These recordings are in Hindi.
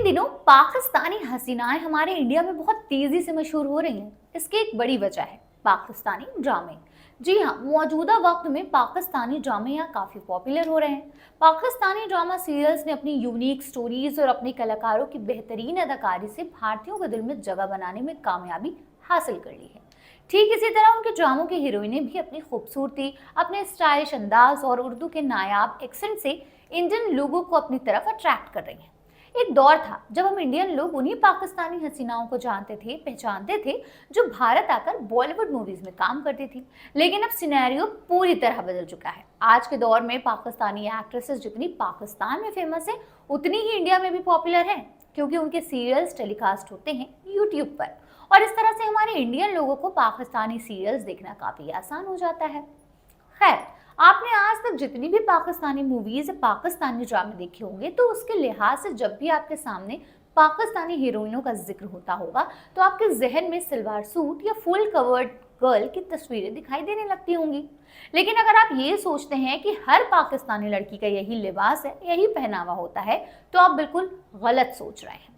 इन दिनों पाकिस्तानी हसीनाएं हमारे इंडिया में बहुत तेजी से मशहूर हो रही हैं। इसकी एक बड़ी वजह है पाकिस्तानी ड्रामे। जी हाँ, मौजूदा वक्त में पाकिस्तानी ड्रामे यहाँ काफी पॉपुलर हो रहे हैं। पाकिस्तानी ड्रामा सीरियल्स ने अपनी यूनिक स्टोरीज और अपने कलाकारों की बेहतरीन अदाकारी से भारतीयों के दिल में जगह बनाने में कामयाबी हासिल कर ली है। ठीक इसी तरह उनके ड्रामों की हीरोइनें भी अपनी खूबसूरती, अपने स्टाइलिश अंदाज और उर्दू के नायाब एक्सेंट से इंडियन लोगों को अपनी तरफ अट्रैक्ट कर रही हैं। एक दौर था जब हम इंडियन लोग उन्हीं पाकिस्तानी हसीनाओं को जानते थे, पहचानते थे, जो भारत आकर बॉलीवुड मूवीज में काम करती थी। लेकिन अब सिनेरियो पूरी तरह बदल चुका है। आज के दौर में पाकिस्तानी एक्ट्रेसेस जितनी पाकिस्तान में फेमस है, उतनी ही इंडिया में भी पॉपुलर है, क्योंकि उनके सीरियल्स टेलीकास्ट होते हैं यूट्यूब पर। और इस तरह से हमारे इंडियन लोगों को पाकिस्तानी सीरियल्स देखना काफी आसान हो जाता है। खैर, आपने आज तक जितनी भी पाकिस्तानी मूवीज या पाकिस्तानी ड्रामे देखे होंगे, तो उसके लिहाज से जब भी आपके सामने पाकिस्तानी हीरोइनों का जिक्र होता होगा, तो आपके जहन में सलवार सूट या फुल कवर्ड गर्ल की तस्वीरें दिखाई देने लगती होंगी। लेकिन अगर आप ये सोचते हैं कि हर पाकिस्तानी लड़की का यही लिबास है, यही पहनावा होता है, तो आप बिल्कुल गलत सोच रहे हैं।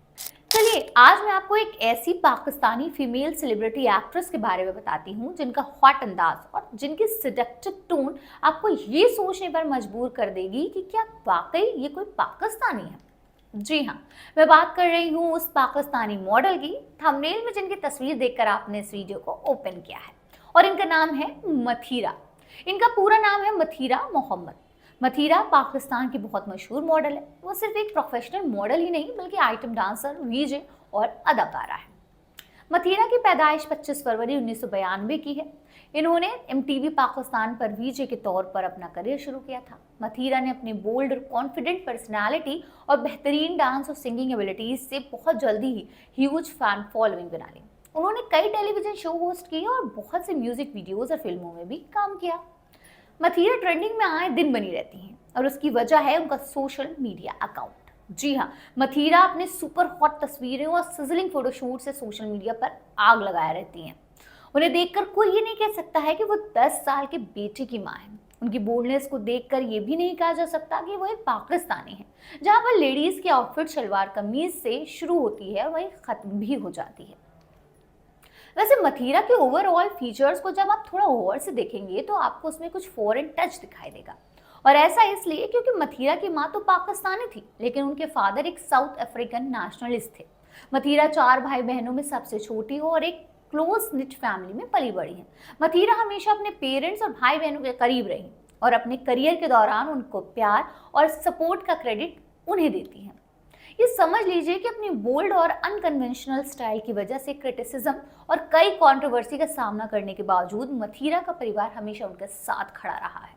चलिए, आज मैं आपको एक ऐसी पाकिस्तानी फीमेल सेलिब्रिटी एक्ट्रेस के बारे में बताती हूँ जिनका हॉट अंदाज और जिनकी सेडक्टिव टोन आपको ये सोचने पर मजबूर कर देगी कि क्या वाकई ये कोई पाकिस्तानी है। जी हाँ, मैं बात कर रही हूँ उस पाकिस्तानी मॉडल की, थंबनेल में जिनकी तस्वीर देखकर आपने इस वीडियो को ओपन किया है। और इनका नाम है मथीरा। इनका पूरा नाम है मथीरा मोहम्मद। मथीरा पाकिस्तान की बहुत मशहूर मॉडल है। वो सिर्फ एक प्रोफेशनल मॉडल ही नहीं, बल्कि आइटम डांसर, वीजे और अदाकारा है। मथीरा की पैदाइश 25 फरवरी 1992 की है। इन्होंने एमटीवी पाकिस्तान पर वीजे के तौर पर अपना करियर शुरू किया था। मथीरा ने अपनी बोल्ड और कॉन्फिडेंट पर्सनैलिटी और बेहतरीन डांस और सिंगिंग एबिलिटीज से बहुत जल्दी ही ह्यूज फैन फॉलोइंग बना ली। उन्होंने कई टेलीविजन शो होस्ट किए और बहुत से म्यूजिक वीडियोज और फिल्मों में भी काम किया। मथीरा ट्रेंडिंग में आए दिन बनी रहती हैं और उसकी वजह है उनका सोशल मीडिया अकाउंट। जी हाँ, मथीरा अपने सुपर हॉट तस्वीरें और सिजलिंग फोटोशूट से सोशल मीडिया पर आग लगाए रहती हैं। उन्हें देखकर कोई ये नहीं कह सकता है कि वो 10 साल के बेटे की मां है। उनकी बोल्डनेस को देखकर ये भी नहीं कहा जा सकता कि वो एक पाकिस्तानी है। जहाँ पर लेडीज की आउटफिट शलवार कमीज से शुरू होती है, वही खत्म भी हो जाती है। वैसे मथीरा के ओवरऑल फीचर्स को जब आप थोड़ा गौर से देखेंगे, तो आपको उसमें कुछ फॉरेन टच दिखाई देगा। और ऐसा इसलिए क्योंकि मथीरा की मां तो पाकिस्तानी थी, लेकिन उनके फादर एक साउथ अफ्रीकन नेशनलिस्ट थे। मथीरा 4 भाई बहनों में सबसे छोटी हो और एक क्लोज निट फैमिली में पली बड़ी है। मथीरा हमेशा अपने पेरेंट्स और भाई बहनों के करीब रही और अपने करियर के दौरान उनको प्यार और सपोर्ट का क्रेडिट उन्हें देती है। ये समझ लीजिए कि अपनी बोल्ड और अनकन्वेंशनल स्टाइल की वजह से क्रिटिसिज्म और कई कंट्रोवर्सी का सामना करने के बावजूद मथीरा का परिवार हमेशा उनके साथ खड़ा रहा है।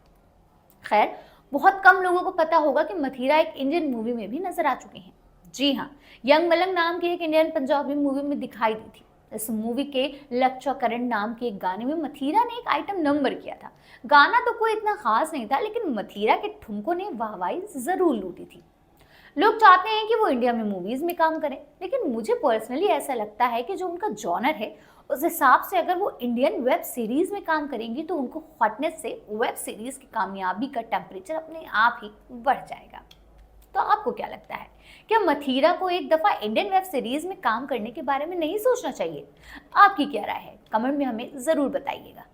खैर, बहुत कम लोगों को पता होगा कि मथीरा एक इंडियन मूवी में भी नजर आ चुकी हैं। जी हाँ, यंग मलंग नाम की एक इंडियन पंजाबी मूवी में दिखाई दी थी। इस मूवी के लक्चा करंट नाम के एक गाने में मथीरा ने एक आइटम नंबर किया था। गाना तो कोई इतना खास नहीं था, लेकिन मथीरा के ठुमकों ने वाहवाही जरूर लूटी थी। लोग चाहते हैं कि वो इंडिया में मूवीज में काम करें, लेकिन मुझे पर्सनली ऐसा लगता है कि जो उनका जॉनर है, उस हिसाब से अगर वो इंडियन वेब सीरीज में काम करेंगी, तो उनको हॉटनेस से वेब सीरीज की कामयाबी का टेम्परेचर अपने आप ही बढ़ जाएगा। तो आपको क्या लगता है, क्या मथीरा को एक दफा इंडियन वेब सीरीज में काम करने के बारे में नहीं सोचना चाहिए? आपकी क्या राय है? कमेंट में हमें जरूर बताइएगा।